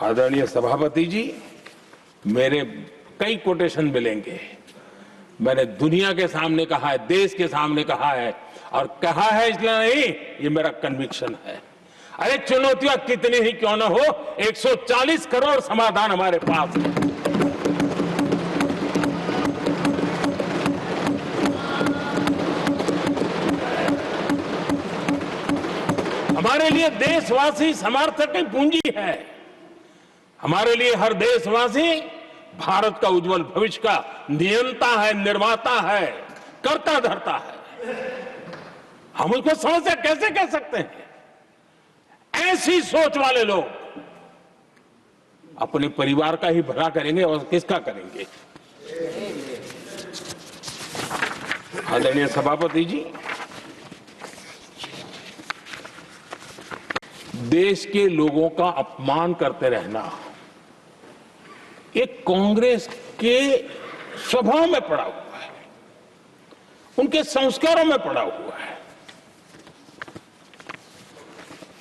आदरणीय सभापति जी, मेरे कई कोटेशन मिलेंगे। मैंने दुनिया के सामने कहा है, देश के सामने कहा है, और कहा है इसलिए नहीं, ये मेरा कन्विक्शन है। अरे चुनौतियां कितनी ही क्यों ना हो, 140 करोड़ समाधान हमारे पास है। हमारे लिए देशवासी समर्थक की पूंजी है। हमारे लिए हर देशवासी भारत का उज्जवल भविष्य का नियंता है, निर्माता है, कर्ता धर्ता है। हम उसको समस्या कैसे कह सकते हैं? ऐसी सोच वाले लोग अपने परिवार का ही भला करेंगे और किसका करेंगे? आदरणीय सभापति जी, देश के लोगों का अपमान करते रहना एक कांग्रेस के स्वभाव में पड़ा हुआ है, उनके संस्कारों में पड़ा हुआ है।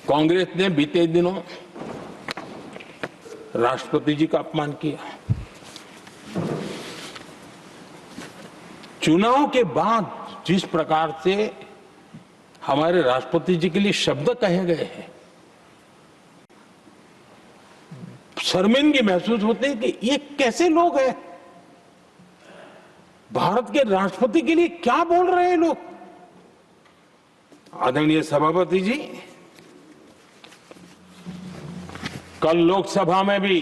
कांग्रेस ने बीते दिनों राष्ट्रपति जी का अपमान किया। चुनाव के बाद जिस प्रकार से हमारे राष्ट्रपति जी के लिए शब्द कहे गए हैं, शर्मिंदगी महसूस होती है कि ये कैसे लोग हैं? भारत के राष्ट्रपति के लिए क्या बोल रहे हैं लोग? आदरणीय सभापति जी, कल लोकसभा में भी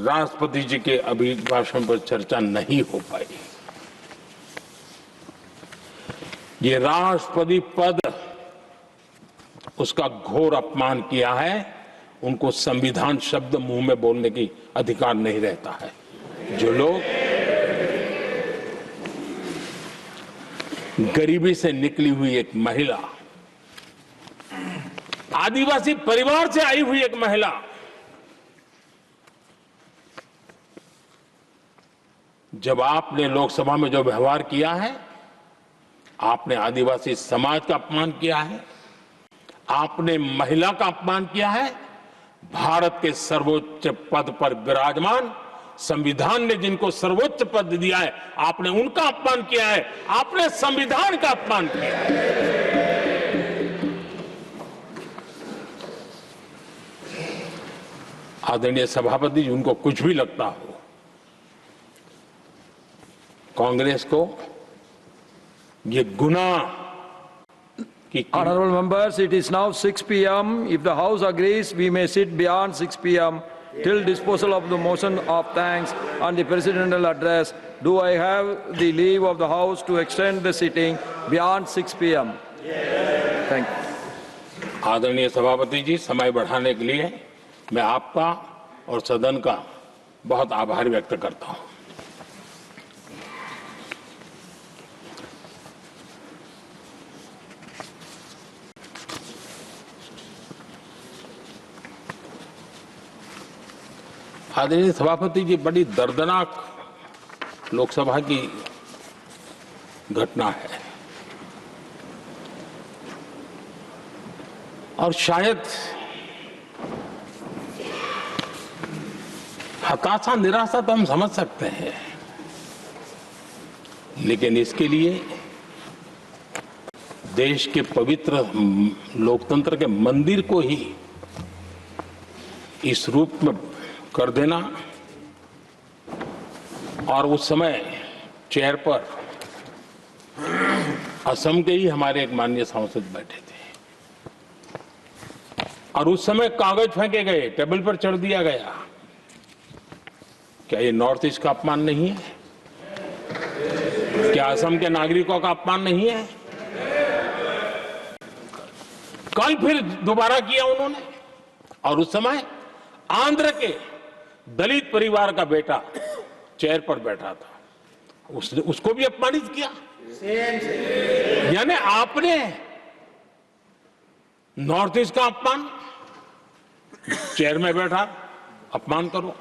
राष्ट्रपति जी के अभिभाषण पर चर्चा नहीं हो पाई। ये राष्ट्रपति पद, उसका घोर अपमान किया है। उनको संविधान शब्द मुंह में बोलने की अधिकार नहीं रहता है। जो लोग गरीबी से निकली हुई एक महिला, आदिवासी परिवार से आई हुई एक महिला, जब आपने लोकसभा में जो व्यवहार किया है, आपने आदिवासी समाज का अपमान किया है, आपने महिला का अपमान किया है। भारत के सर्वोच्च पद पर विराजमान, संविधान ने जिनको सर्वोच्च पद दिया है, आपने उनका अपमान किया है। आपने संविधान का अपमान किया है। आदरणीय सभापति जी, उनको कुछ भी लगता हो, कांग्रेस को ये गुनाह Honorable members, it is now 6 p.m. If the House agrees, we may sit beyond 6 p.m. till disposal of the motion of thanks and the presidential address. Do I have the leave of the House to extend the sitting beyond 6 p.m.? Yes. Thank you. आदरणीय सभापति जी, समय बढ़ाने के लिए मैं आपका और सदन का बहुत आभार व्यक्त करता हूं। आदरणीय सभापति जी, बड़ी दर्दनाक लोकसभा की घटना है और शायद हताशा, निराशा तो हम समझ सकते हैं, लेकिन इसके लिए देश के पवित्र लोकतंत्र के मंदिर को ही इस रूप में कर देना, और उस समय चेयर पर असम के ही हमारे एक माननीय सांसद बैठे थे और उस समय कागज फेंके गए, टेबल पर चढ़ दिया गया। क्या ये नॉर्थ ईस्ट का अपमान नहीं है? क्या असम के नागरिकों का अपमान नहीं है? कल फिर दोबारा किया उन्होंने, और उस समय आंध्र के दलित परिवार का बेटा चेयर पर बैठा था, उसको भी अपमानित किया। यानी आपने नॉर्थ ईस्ट का अपमान, चेयर में बैठा अपमान करो।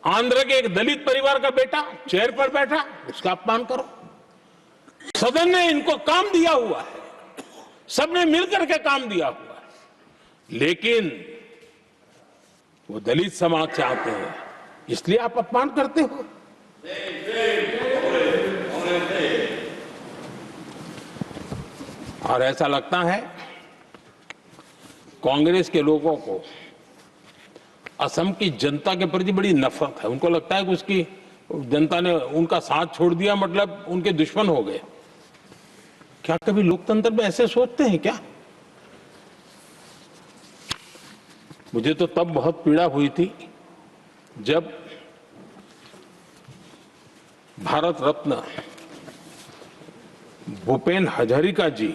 आंध्र के एक दलित परिवार का बेटा चेयर पर बैठा, उसका अपमान करो। सदन ने इनको काम दिया हुआ है, सबने मिलकर के काम दिया हुआ है। लेकिन वो दलित समाज से आते हैं, इसलिए आप अपमान करते हो। और ऐसा लगता है कांग्रेस के लोगों को असम की जनता के प्रति बड़ी नफरत है। उनको लगता है कि उसकी जनता ने उनका साथ छोड़ दिया मतलब उनके दुश्मन हो गए। क्या कभी लोकतंत्र में ऐसे सोचते हैं क्या? मुझे तो तब बहुत पीड़ा हुई थी जब भारत रत्न भूपेन हजारिका जी,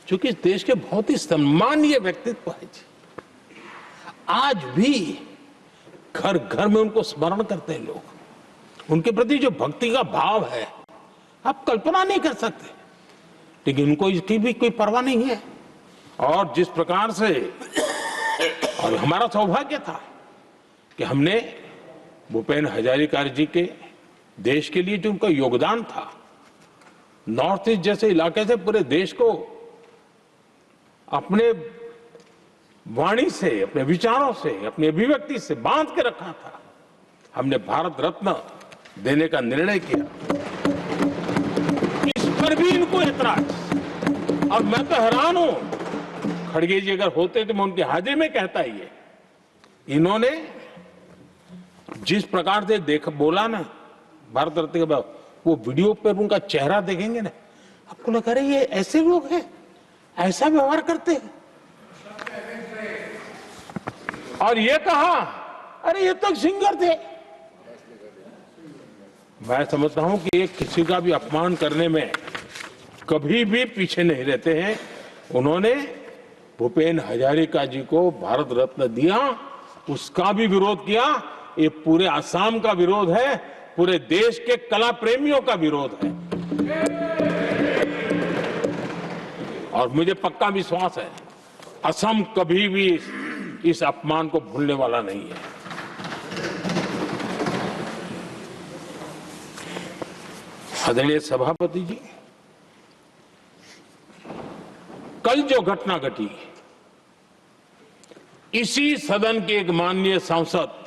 जो कि इस देश के बहुत ही सम्मानीय व्यक्तित्व है जी, आज भी घर घर में उनको स्मरण करते हैं लोग। उनके प्रति जो भक्ति का भाव है आप कल्पना नहीं कर सकते, लेकिन उनको इसकी भी कोई परवाह नहीं है। और जिस प्रकार से, और हमारा सौभाग्य था कि हमने भूपेन हजारिका जी के देश के लिए जो उनका योगदान था, नॉर्थ ईस्ट जैसे इलाके से पूरे देश को अपने वाणी से, अपने विचारों से, अपनी अभिव्यक्ति से बांध के रखा था। हमने भारत रत्न देने का निर्णय किया, इस पर भी इनको ऐतराज। और मैं तो हैरान हूं, खड़गे जी अगर होते तो मैं उनकी हाजिरी में कहता ही है, इन्होंने जिस प्रकार से बोला ना भारत रत्न के बाद, वो वीडियो पर उनका चेहरा देखेंगे ना, आपको लगा रहे ये ऐसे लोग हैं, ऐसा व्यवहार करते हैं। और ये कहा अरे ये तो सिंगर थे। मैं समझता हूं कि ये किसी का भी अपमान करने में कभी भी पीछे नहीं रहते हैं। उन्होंने भूपेन हजारिका जी को भारत रत्न दिया, उसका भी विरोध किया। ये पूरे असम का विरोध है, पूरे देश के कला प्रेमियों का विरोध है। और मुझे पक्का विश्वास है असम कभी भी इस अपमान को भूलने वाला नहीं है। आदरणीय सभापति जी, कल जो घटना घटी, इसी सदन के एक माननीय सांसद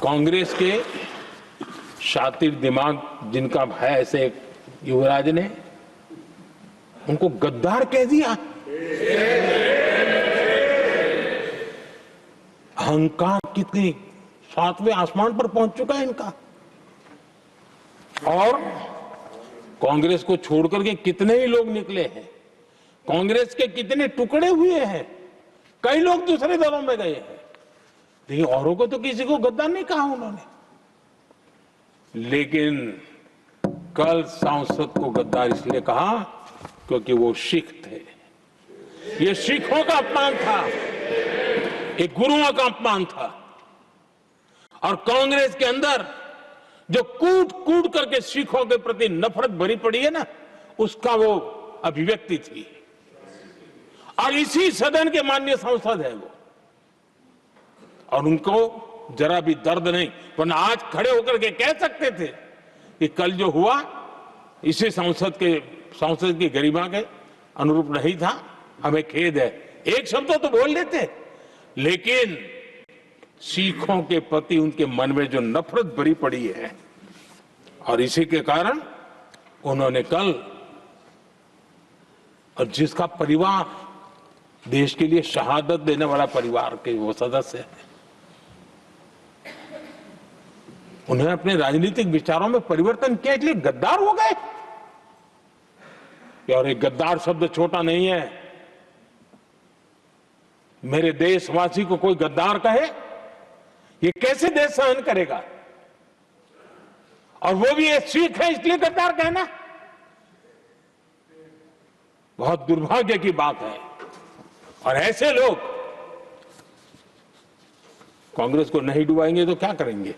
कांग्रेस के शातिर दिमाग जिनका है ऐसे एक युवराज ने उनको गद्दार कह दिया। अहंकार कितनी 7वें आसमान पर पहुंच चुका है इनका। और कांग्रेस को छोड़कर के कितने ही लोग निकले हैं, कांग्रेस के कितने टुकड़े हुए हैं, कई लोग दूसरे दलों में गए हैं, लेकिन औरों को तो किसी को गद्दार नहीं कहा उन्होंने। लेकिन कल सांसद को गद्दार इसलिए कहा क्योंकि वो सिख थे। ये सिखों का अपमान था, एक गुरुओं का अपमान था। और कांग्रेस के अंदर जो कूट कूट करके सिखों के प्रति नफरत भरी पड़ी है ना, उसका वो अभिव्यक्ति थी। और इसी सदन के माननीय सांसद है वो, और उनको जरा भी दर्द नहीं, वरना आज खड़े होकर के कह सकते थे कि कल जो हुआ इसी सांसद की गरिमा के अनुरूप नहीं था, हमें खेद है। एक शब्द तो बोल लेते, लेकिन सिखों के प्रति उनके मन में जो नफरत भरी पड़ी है, और इसी के कारण उन्होंने कल, और जिसका परिवार देश के लिए शहादत देने वाला परिवार के वो सदस्य हैं, उन्होंने अपने राजनीतिक विचारों में परिवर्तन किया, इसलिए गद्दार हो गए। और एक गद्दार शब्द छोटा नहीं है। मेरे देशवासी को कोई गद्दार कहे, ये कैसे देश सहन करेगा? और वो भी एक सिख है इसलिए गद्दार कहना बहुत दुर्भाग्य की बात है। और ऐसे लोग कांग्रेस को नहीं डुबाएंगे तो क्या करेंगे?